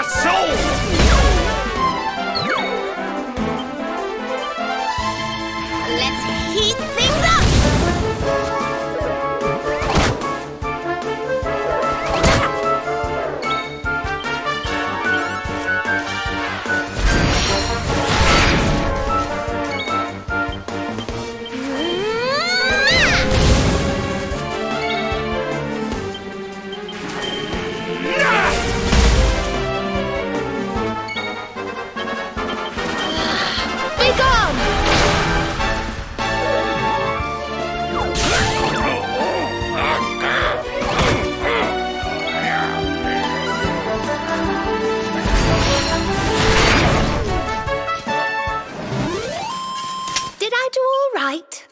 your soul! Let's heat things up! Be gone! Did I do all right?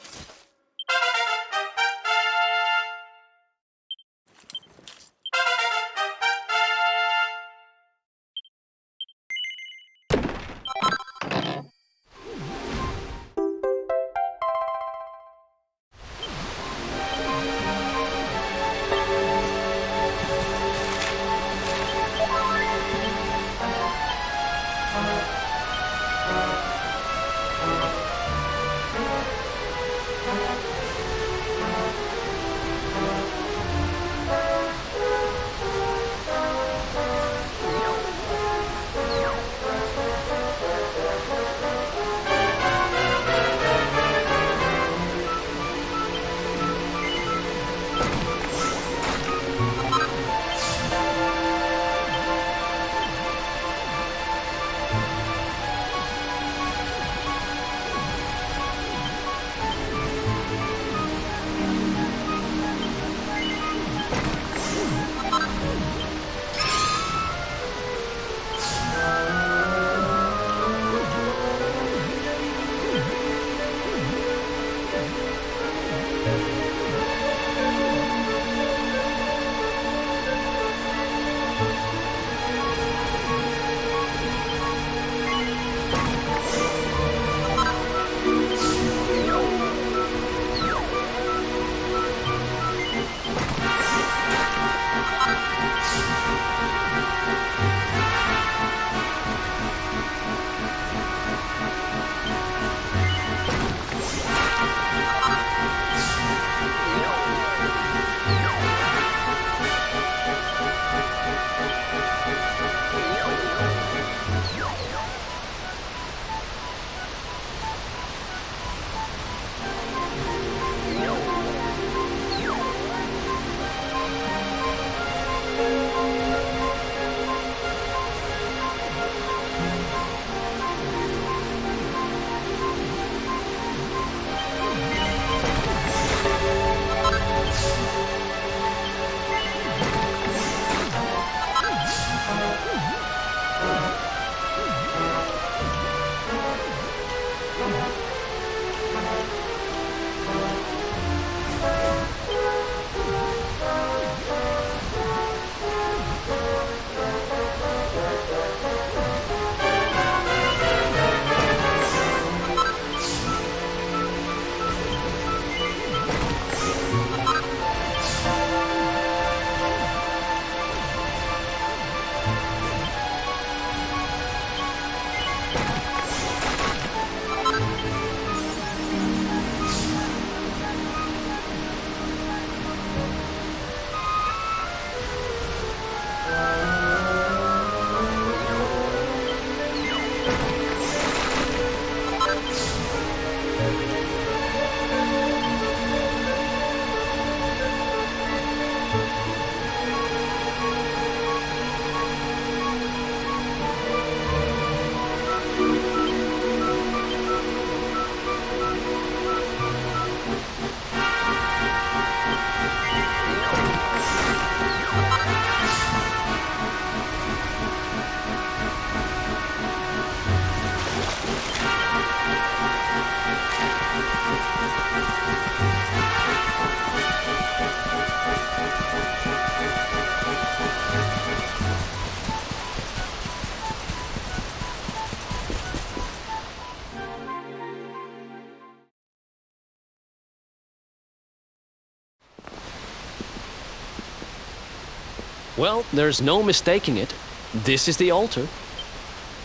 Well, there's no mistaking it. This is the altar.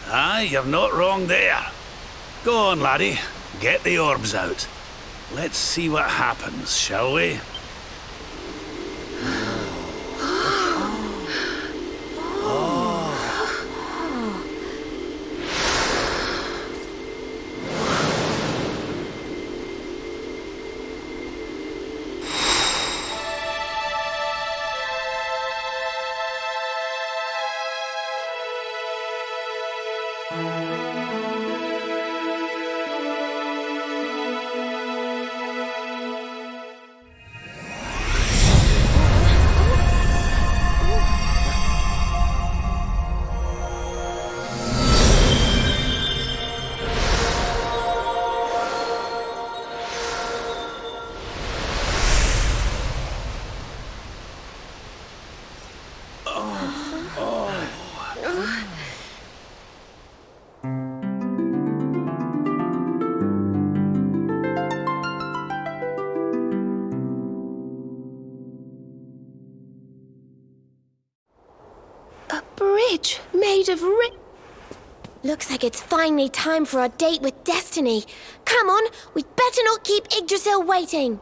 Aye, you're not wrong there. Go on, laddie. Get the orbs out. Let's see what happens, shall we? Bridge made of Looks like it's finally time for our date with Destiny. Come on, we'd better not keep Yggdrasil waiting.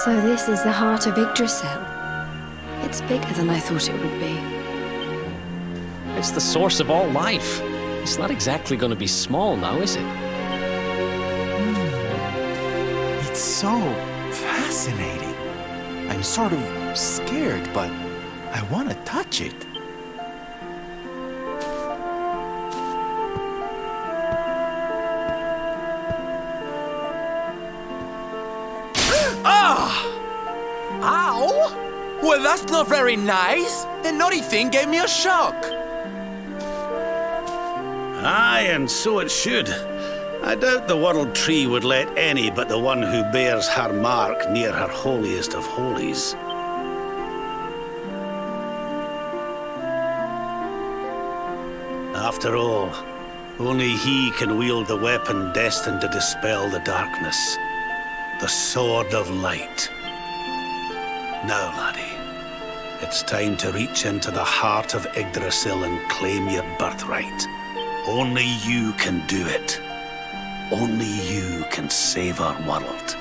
So this is the Heart of Yggdrasil. It's bigger than I thought it would be. It's the source of all life. It's not exactly going to be small now, is it? It's so fascinating. I'm sort of scared, but I want to touch it. Ow! Well, that's not very nice. The naughty thing gave me a shock. Aye, and so it should. I doubt the World Tree would let any but the one who bears her mark near her holiest of holies. After all, only he can wield the weapon destined to dispel the darkness. The Sword of Light. Now, laddie, it's time to reach into the heart of Yggdrasil and claim your birthright. Only you can do it. Only you can save our world.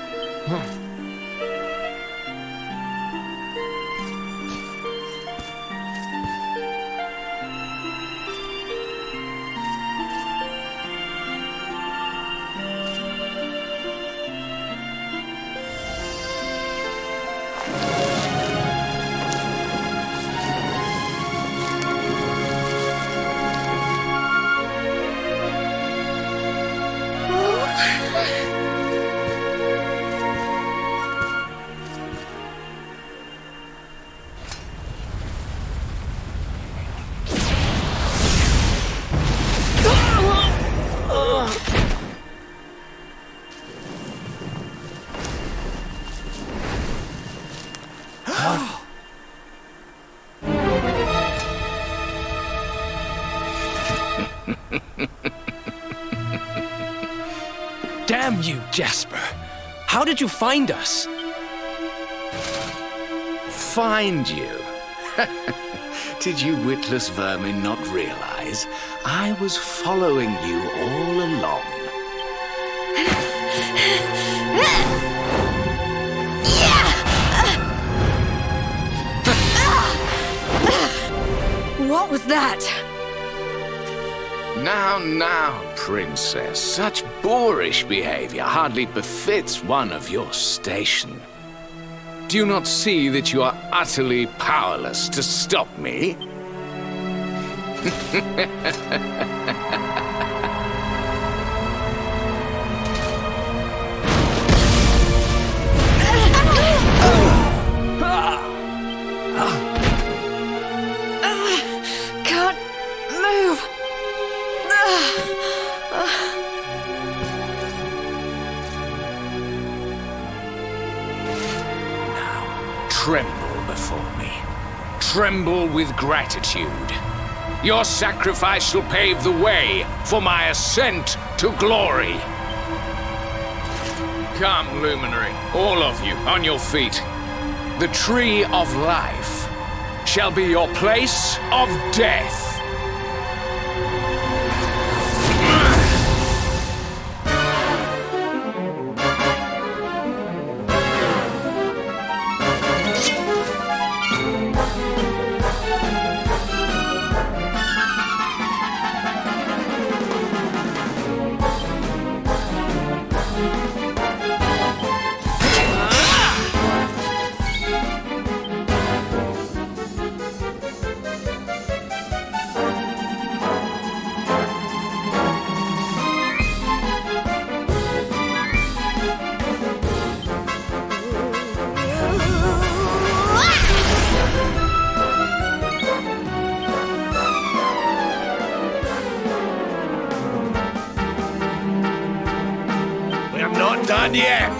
Damn you, Jasper. How did you find us? Find you? Did you witless vermin not realize I was following you all along? What was that? Now, princess. Such boorish behavior hardly befits one of your station. Do you not see that you are utterly powerless to stop me? Can't move. Tremble before me. Tremble with gratitude. Your sacrifice shall pave the way for my ascent to glory. Come, luminary, all of you, on your feet. The tree of life shall be your place of death. Done yet.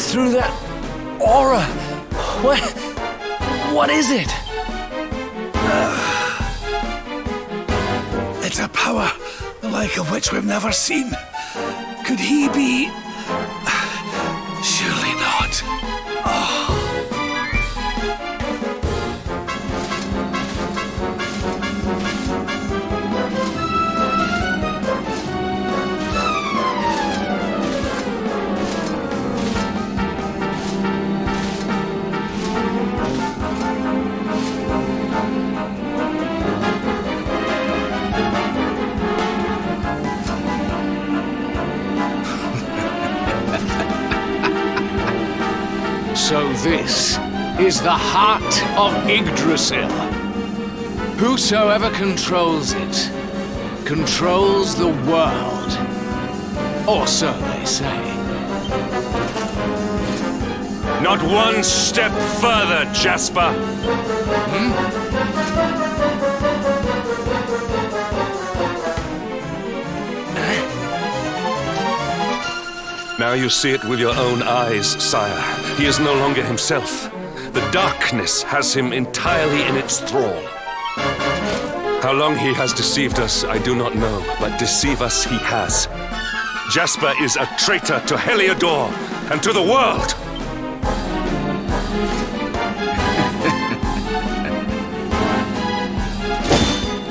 through that aura. What is it? It's a power, the like of which we've never seen. Could he be... Surely not. So this is the Heart of Yggdrasil. Whosoever controls it, controls the world. Or so they say. Not one step further, Jasper! Now you see it with your own eyes, sire. He is no longer himself. The darkness has him entirely in its thrall. How long he has deceived us, I do not know, but deceive us he has. Jasper is a traitor to Heliodor and to the world!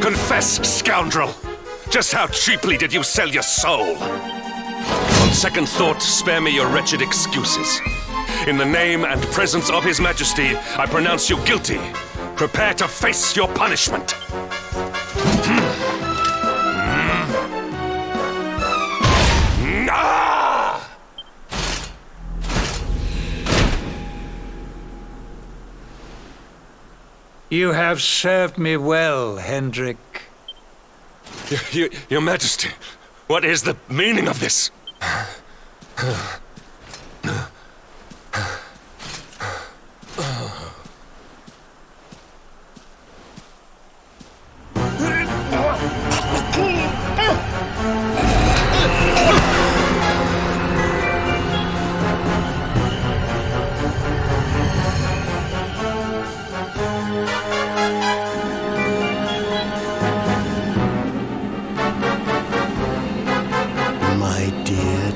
Confess, scoundrel! Just how cheaply did you sell your soul? On second thought, spare me your wretched excuses. In the name and presence of His Majesty, I pronounce you guilty. Prepare to face your punishment. You have served me well, Hendrik. Your Majesty, what is the meaning of this?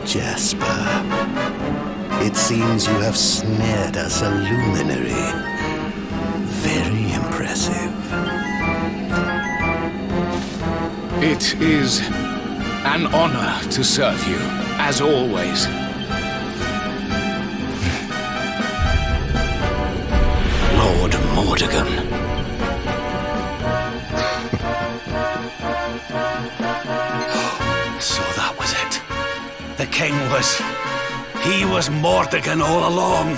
Jasper, it seems you have snared us a luminary. Very impressive. It is an honor to serve you, as always. Lord Mordegon. So that was it. The king he was Mordegon all along.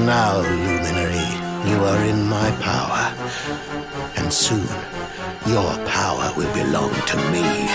Now, Luminary, you are in my power. And soon, your power will belong to me.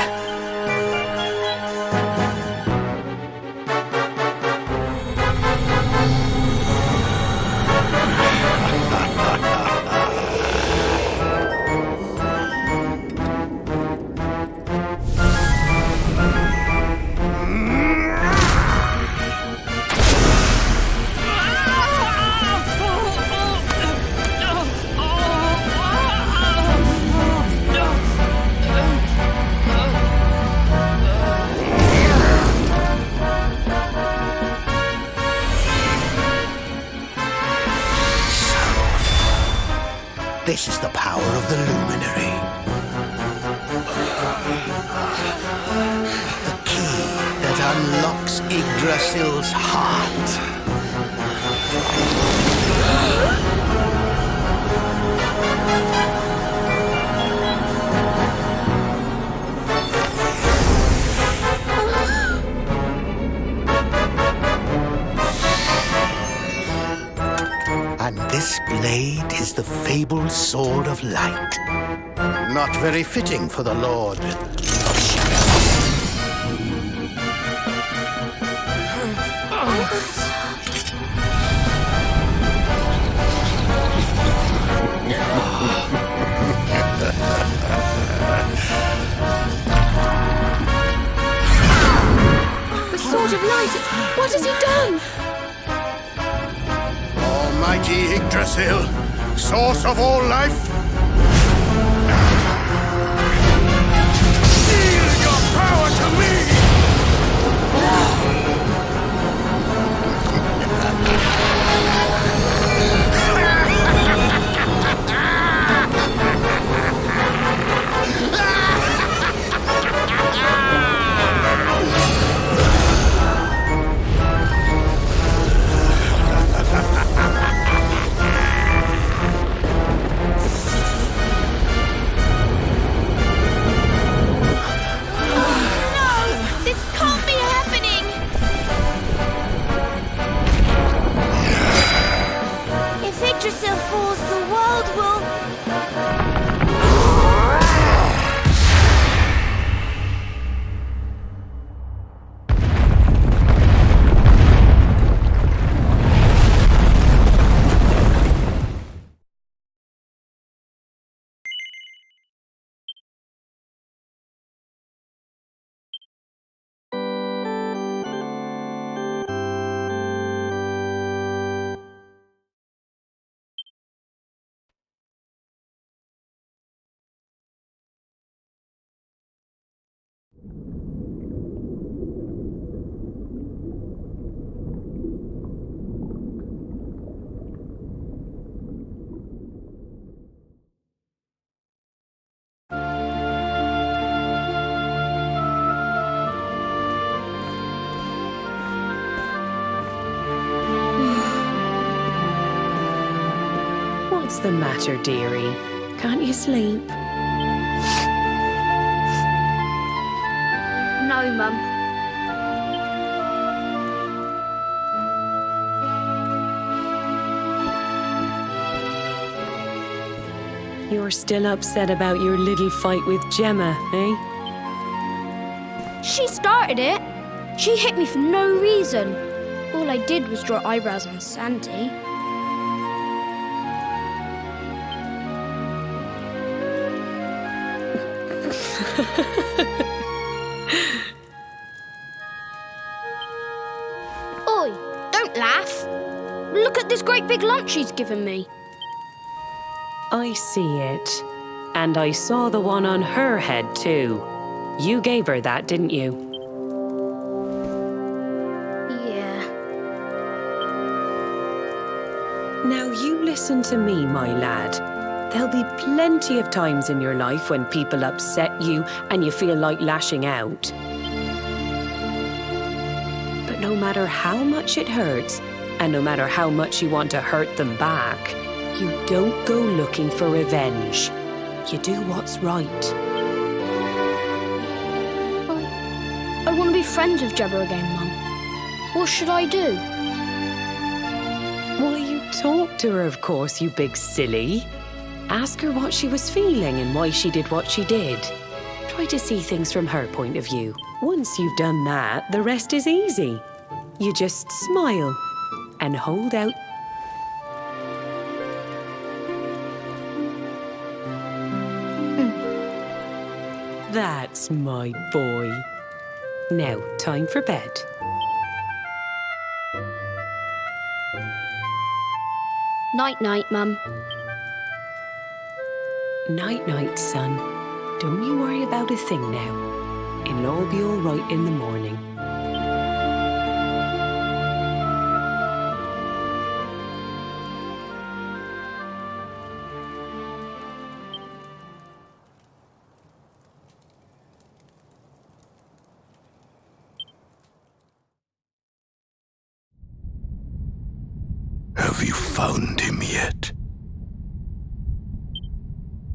This is the power of the Luminary. The key that unlocks Yggdrasil's heart. And this blade is the fabled Sword of Light. Not very fitting for the Lord of Shadow. of light! What has he done? Almighty Yggdrasil, source of all life, yield your power to me! This can't be happening! If Yggdrasil falls, the world will... What's the matter, dearie? Can't you sleep? No, Mum. You're still upset about your little fight with Gemma, eh? She started it. She hit me for no reason. All I did was draw eyebrows on Sandy. Oi, don't laugh. Look at this great big lump she's given me. I see it. And I saw the one on her head, too. You gave her that, didn't you? Yeah. Now you listen to me, my lad. There'll be plenty of times in your life when people upset you and you feel like lashing out. But no matter how much it hurts, and no matter how much you want to hurt them back, you don't go looking for revenge. You do what's right. I want to be friends with Gemma again, Mum. What should I do? Why, you talk to her, of course, you big silly. Ask her what she was feeling and why she did what she did. Try to see things from her point of view. Once you've done that, the rest is easy. You just smile and hold out. That's my boy. Now, time for bed. Night-night, Mum. Night-night, son. Don't you worry about a thing now. It'll all be all right in the morning. Have you found him yet?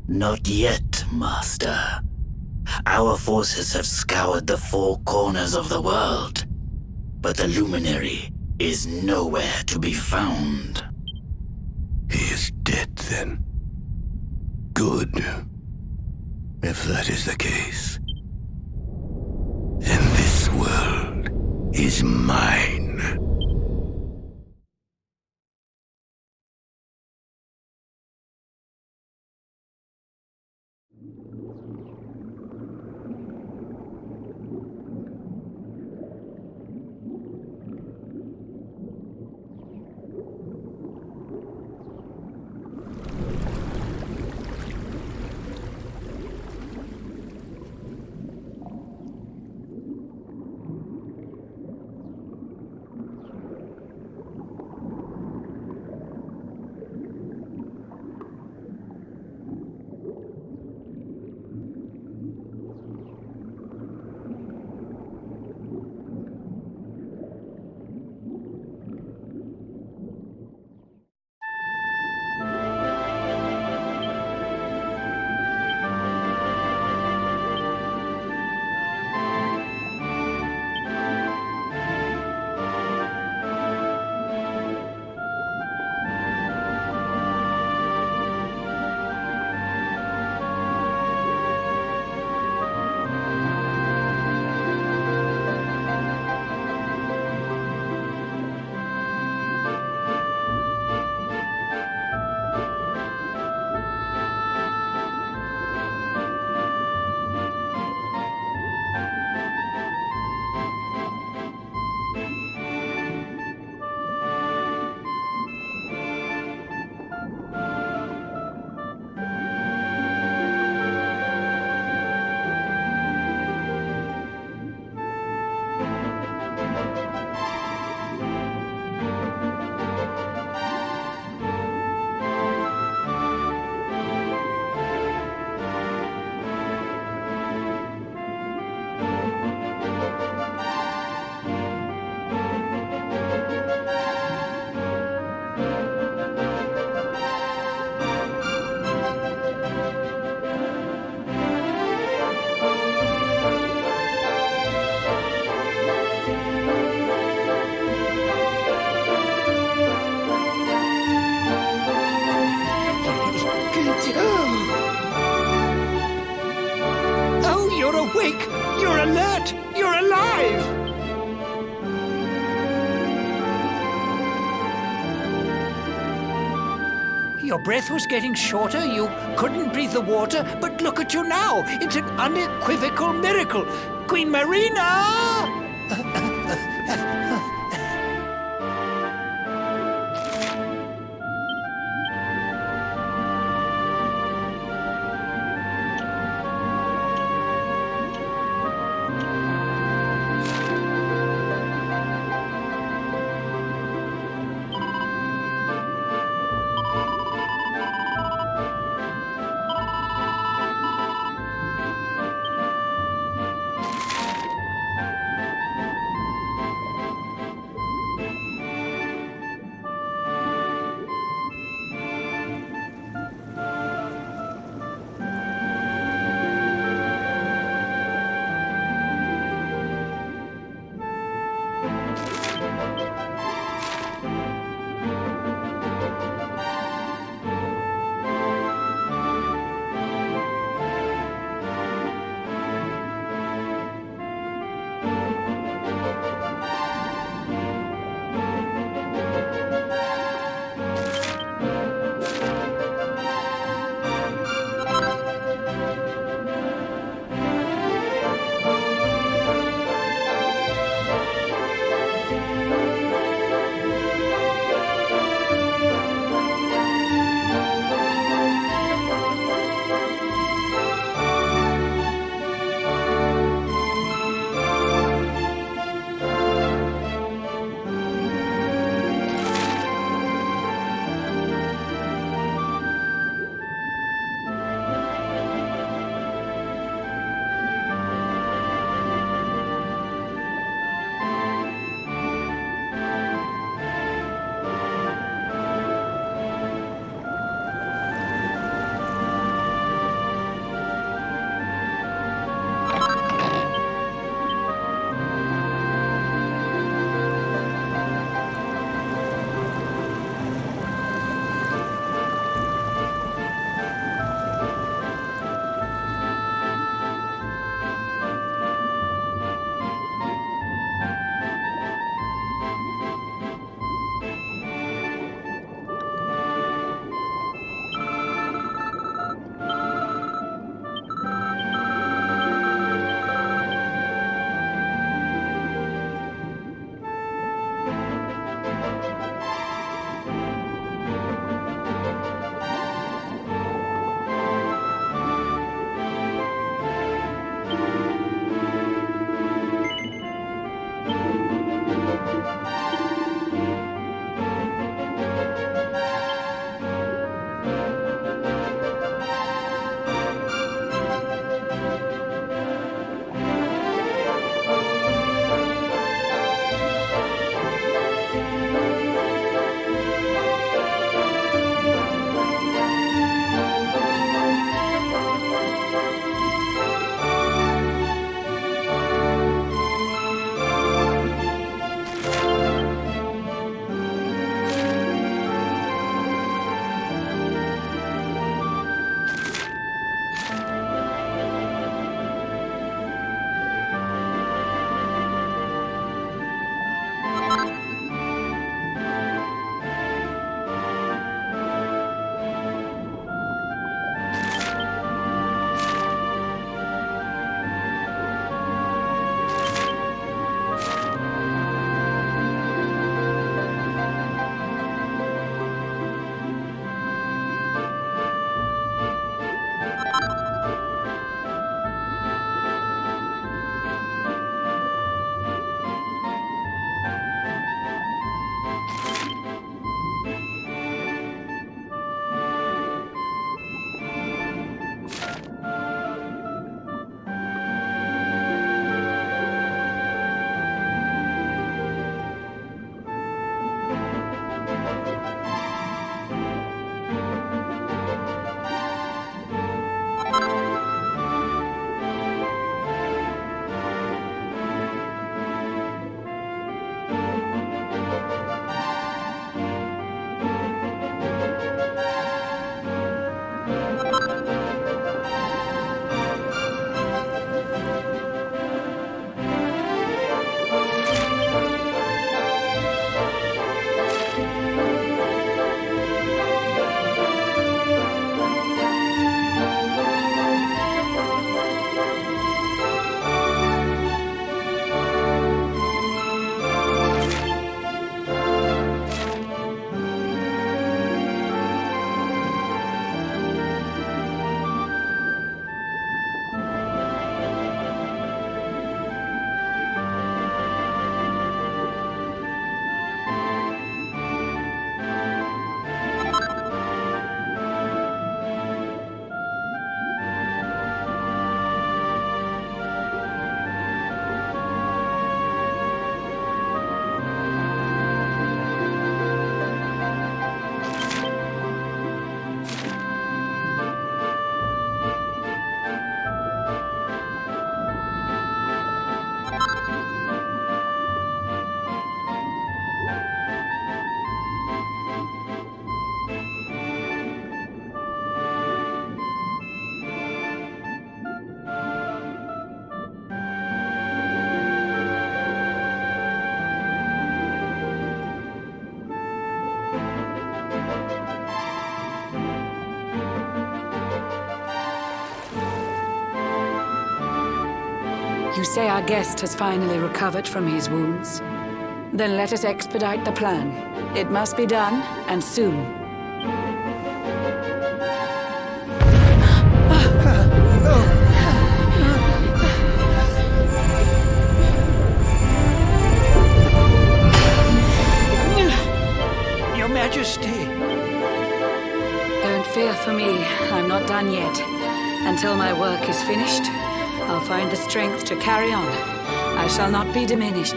Not yet, Master. Our forces have scoured the four corners of the world, but the luminary is nowhere to be found. He is dead, then. Good. If that is the case, then this world is mine. Your breath was getting shorter, you couldn't breathe the water, but look at you now. It's an unequivocal miracle. Queen Marina! You say our guest has finally recovered from his wounds? Then let us expedite the plan. It must be done, and soon. Your Majesty. Don't fear for me. I'm not done yet. Until my work is finished, I'll find the strength to carry on. I shall not be diminished.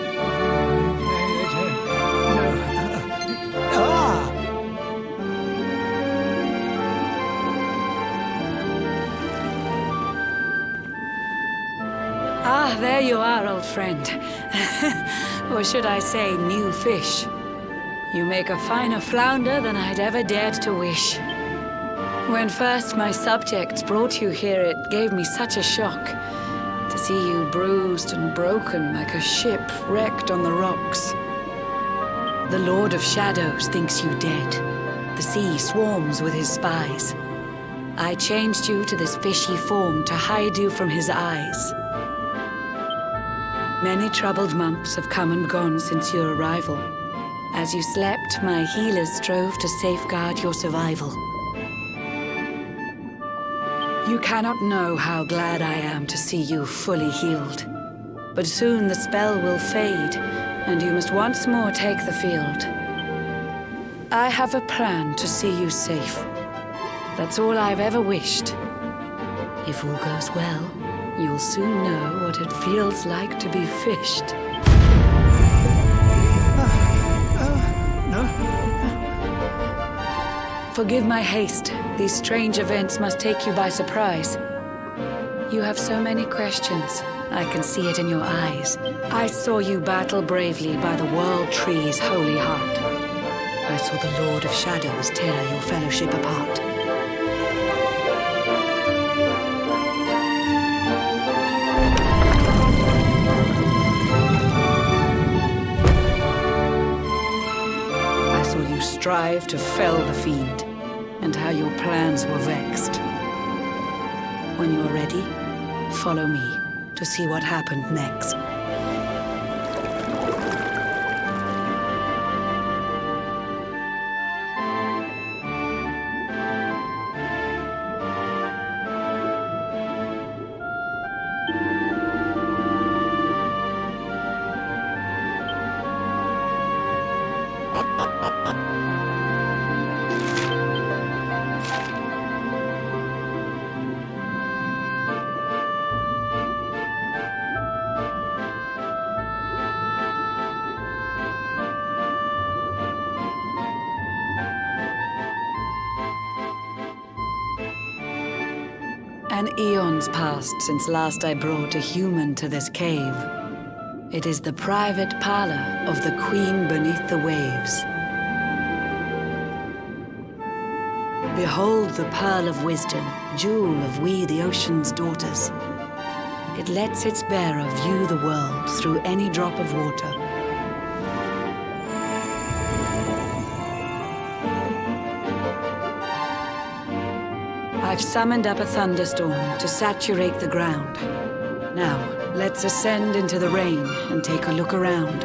Ah, there you are, old friend. Or should I say, new fish. You make a finer flounder than I'd ever dared to wish. When first my subjects brought you here, it gave me such a shock to see you bruised and broken like a ship wrecked on the rocks. The Lord of Shadows thinks you dead. The sea swarms with his spies. I changed you to this fishy form to hide you from his eyes. Many troubled months have come and gone since your arrival. As you slept, my healers strove to safeguard your survival. You cannot know how glad I am to see you fully healed. But soon the spell will fade, and you must once more take the field. I have a plan to see you safe. That's all I've ever wished. If all goes well, you'll soon know what it feels like to be fished. Forgive my haste. These strange events must take you by surprise. You have so many questions. I can see it in your eyes. I saw you battle bravely by the World Tree's holy heart. I saw the Lord of Shadows tear your fellowship apart. I saw you strive to fell the fiend, and how your plans were vexed. When you're ready, follow me to see what happened next. An eon's passed since last I brought a human to this cave. It is the private parlor of the Queen beneath the waves. Behold the pearl of wisdom, jewel of we the ocean's daughters. It lets its bearer view the world through any drop of water. I've summoned up a thunderstorm to saturate the ground. Now, let's ascend into the rain and take a look around.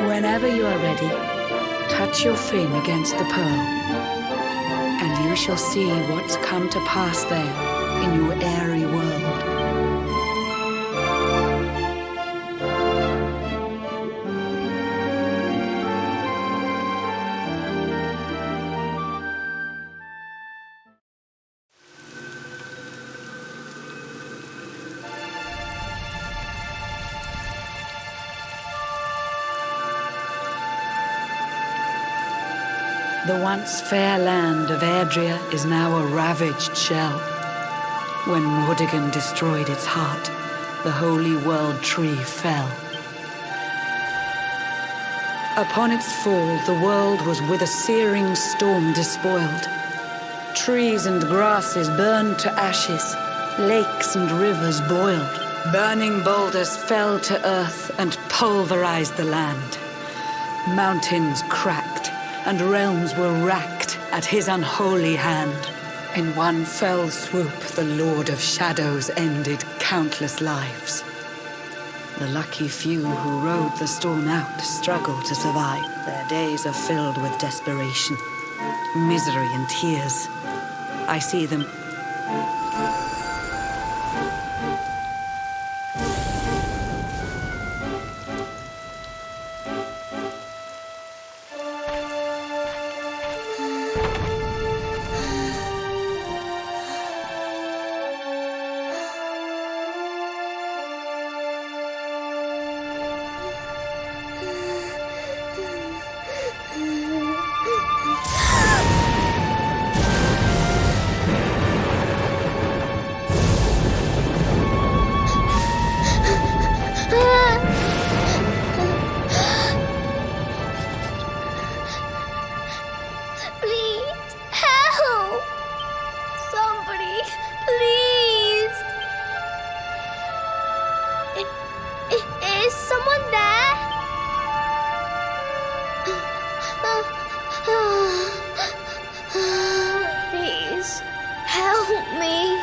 Whenever you are ready, touch your fin against the pearl, and you shall see what's come to pass there in your airy world. The once fair land of Erdrea is now a ravaged shell. When Mordegon destroyed its heart, the holy world tree fell. Upon its fall, the world was with a searing storm despoiled. Trees and grasses burned to ashes, lakes and rivers boiled. Burning boulders fell to earth and pulverized the land. Mountains cracked, and realms were racked at his unholy hand. In one fell swoop, the Lord of Shadows ended countless lives. The lucky few who rode the storm out struggle to survive. Their days are filled with desperation, misery and tears. I see them. Please, help! Somebody, please! Is someone there? Please, help me.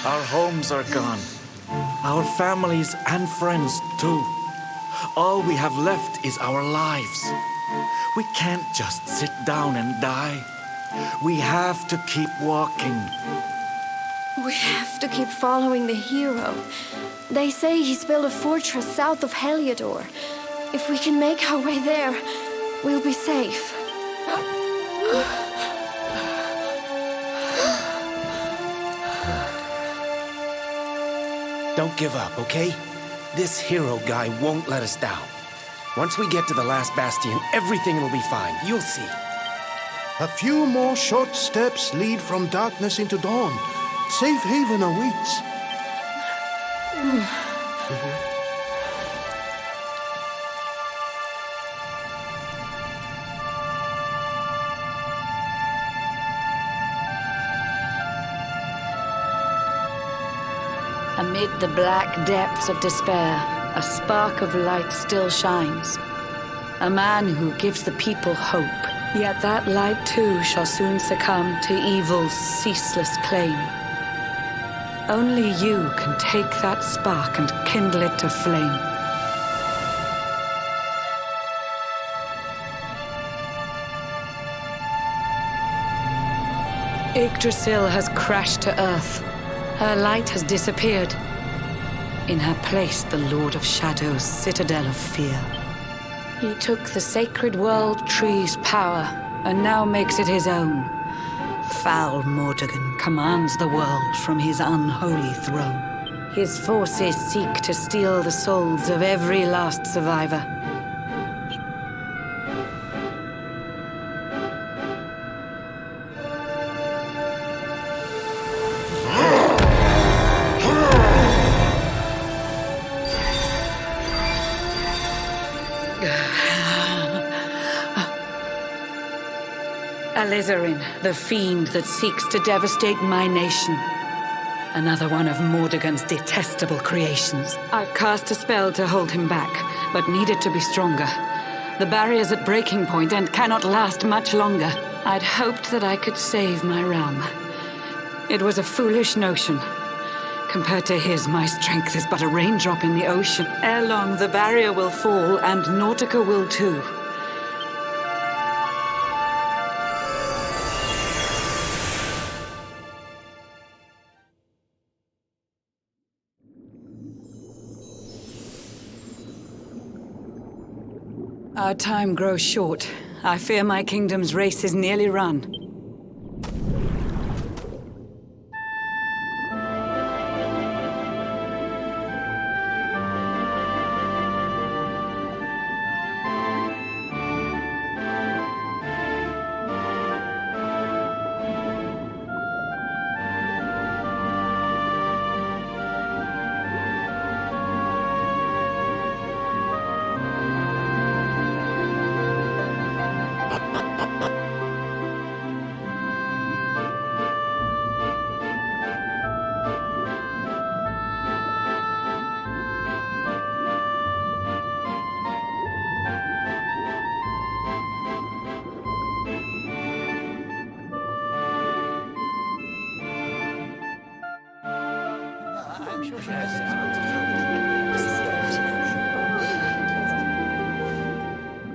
Our homes are gone. Our families and friends, too. All we have left is our lives. We can't just sit down and die. We have to keep walking. We have to keep following the hero. They say he's built a fortress south of Heliodor. If we can make our way there, we'll be safe. Don't give up, okay? This hero guy won't let us down. Once we get to the last bastion, everything will be fine. You'll see. A few more short steps lead from darkness into dawn. Safe haven awaits. Amid the black depths of despair, a spark of light still shines. A man who gives the people hope. Yet that light too shall soon succumb to evil's ceaseless claim. Only you can take that spark and kindle it to flame. Yggdrasil has crashed to earth. Her light has disappeared. In her place, the Lord of Shadows' citadel of fear. He took the sacred world tree's power and now makes it his own. Foul Mordegon commands the world from his unholy throne. His forces seek to steal the souls of every last survivor. Alizarin, the fiend that seeks to devastate my nation. Another one of Mordegon's detestable creations. I've cast a spell to hold him back, but need it to be stronger. The barrier's at breaking point and cannot last much longer. I'd hoped that I could save my realm. It was a foolish notion. Compared to his, my strength is but a raindrop in the ocean. Ere long, the barrier will fall, and Nautica will too. Our time grows short. I fear my kingdom's race is nearly run.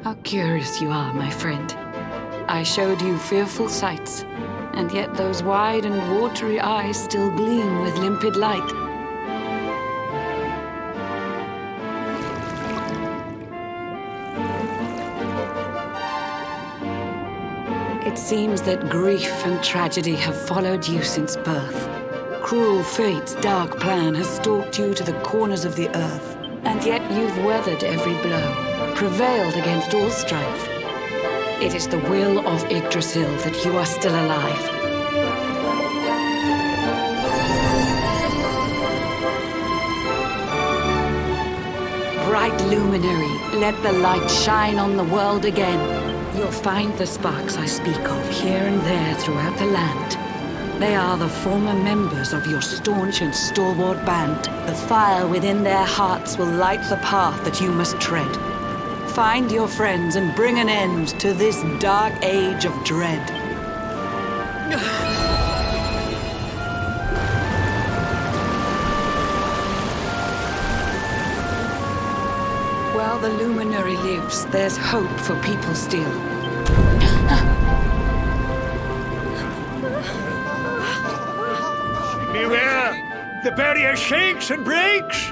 How curious you are, my friend. I showed you fearful sights, and yet those wide and watery eyes still gleam with limpid light. It seems that grief and tragedy have followed you since birth. Cruel fate's dark plan has stalked you to the corners of the earth, and yet you've weathered every blow, prevailed against all strife. It is the will of Yggdrasil that you are still alive. Bright luminary, let the light shine on the world again. You'll find the sparks I speak of here and there throughout the land. They are the former members of your staunch and stalwart band. The fire within their hearts will light the path that you must tread. Find your friends and bring an end to this dark age of dread. While the luminary lives, there's hope for people still. Beware! The barrier shakes and breaks!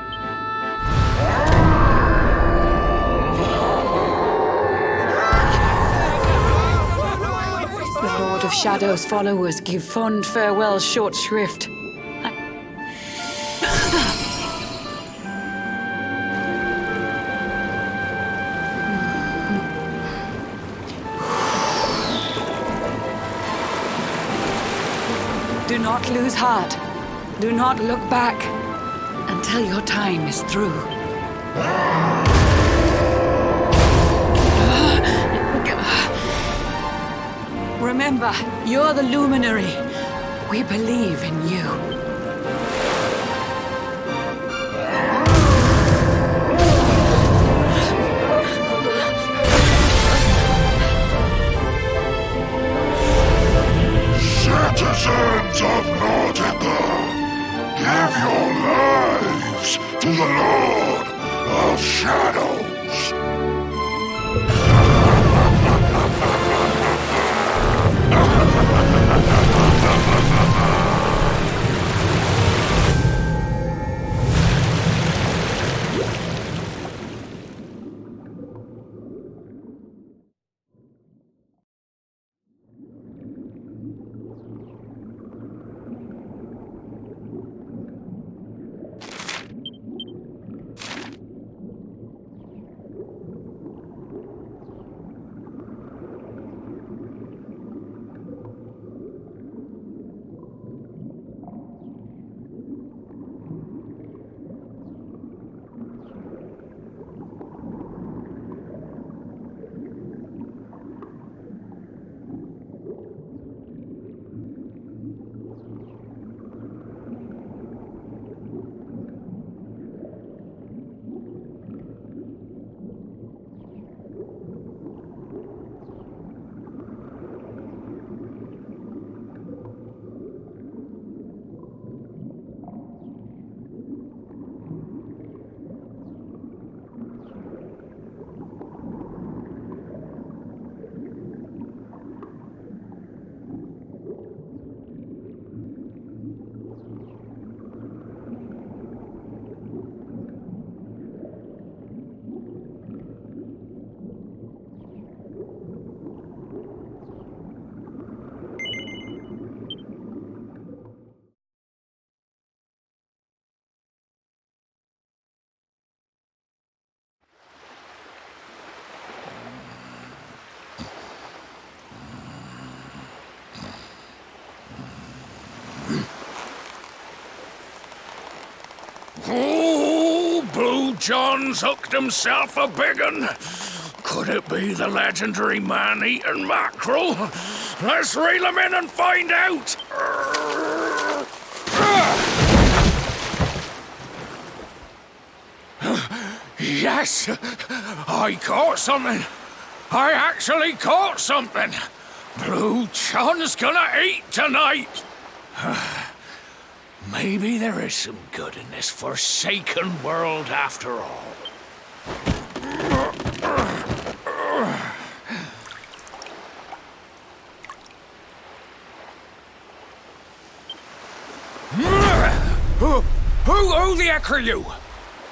The Lord of Shadow's followers give fond farewell short shrift. Do not lose heart. Do not look back until your time is through. Remember, you're the luminary. We believe in you. Citizens of Nautica, give your lives to the Lord of Shadows. Oh, Blue John's hooked himself a big un. Could it be the legendary man-eating mackerel? Let's reel him in and find out. Yes, I caught something. I actually caught something. Blue John's gonna eat tonight. Maybe there is some good in this forsaken world after all. Who the heck are you?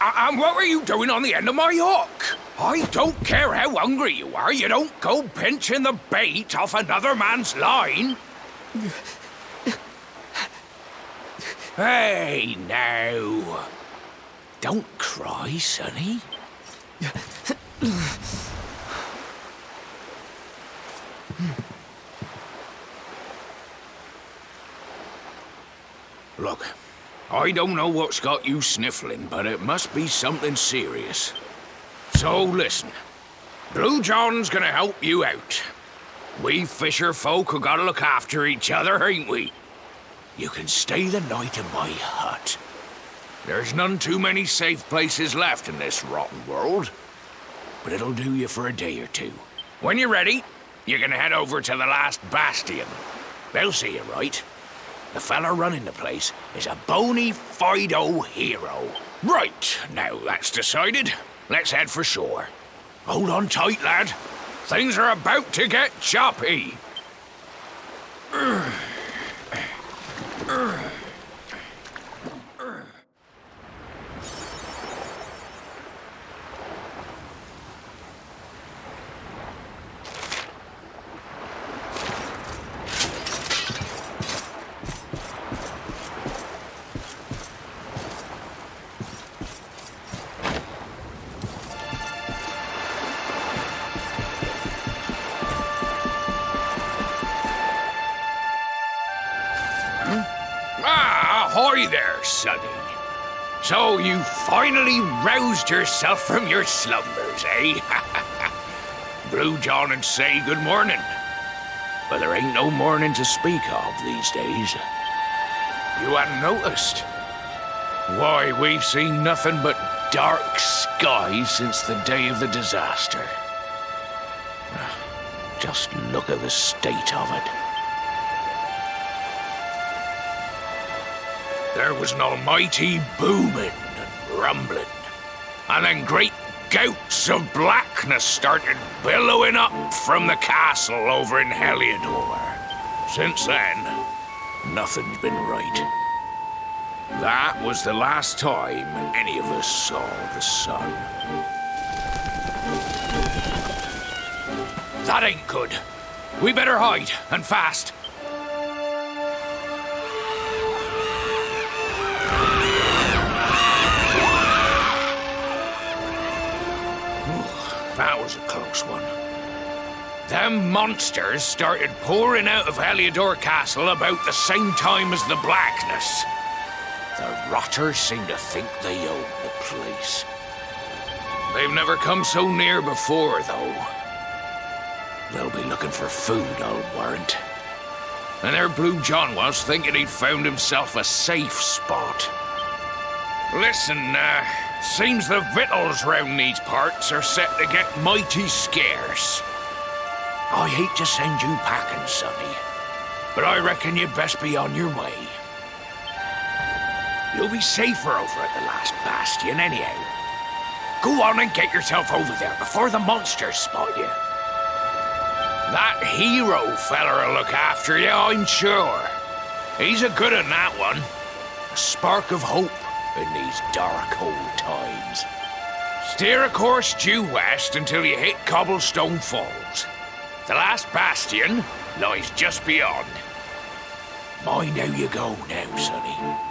And what were you doing on the end of my hook? I don't care how hungry you are, you don't go pinching the bait off another man's line. Hey, now. Don't cry, sonny. Look, I don't know what's got you sniffling, but it must be something serious. So listen, Blue John's gonna help you out. We fisher folk have gotta look after each other, ain't we? You can stay the night in my hut. There's none too many safe places left in this rotten world. But it'll do you for a day or two. When you're ready, you're gonna head over to the last bastion. They'll see you right. The fella running the place is a bona fide hero. Right, now that's decided. Let's head for shore. Hold on tight, lad. Things are about to get choppy. Ahoy there, sonny. So you finally roused yourself from your slumbers, eh? Blue John and say good morning. But there ain't no morning to speak of these days. You hadn't noticed? Why, we've seen nothing but dark skies since the day of the disaster. Just look at the state of it. There was an almighty booming and rumbling, and then great gouts of blackness started billowing up from the castle over in Heliodor. Since then, nothing's been right. That was the last time any of us saw the sun. That ain't good. We better hide, and fast. That was a close one. Them monsters started pouring out of Heliodor Castle about the same time as the blackness. The rotters seem to think they own the place. They've never come so near before, though. They'll be looking for food, I'll warrant. And there Blue John was, thinking he'd found himself a safe spot. Listen, seems the victuals round these parts are set to get mighty scarce. I hate to send you packing, sonny, but I reckon you'd best be on your way. You'll be safer over at the last bastion anyhow. Go on and get yourself over there before the monsters spot you. That hero feller'll look after you, I'm sure. He's a good one, that one. A spark of hope in these dark old times. Steer a course due west until you hit Cobblestone Falls. The last bastion lies just beyond. Mind how you go now, sonny.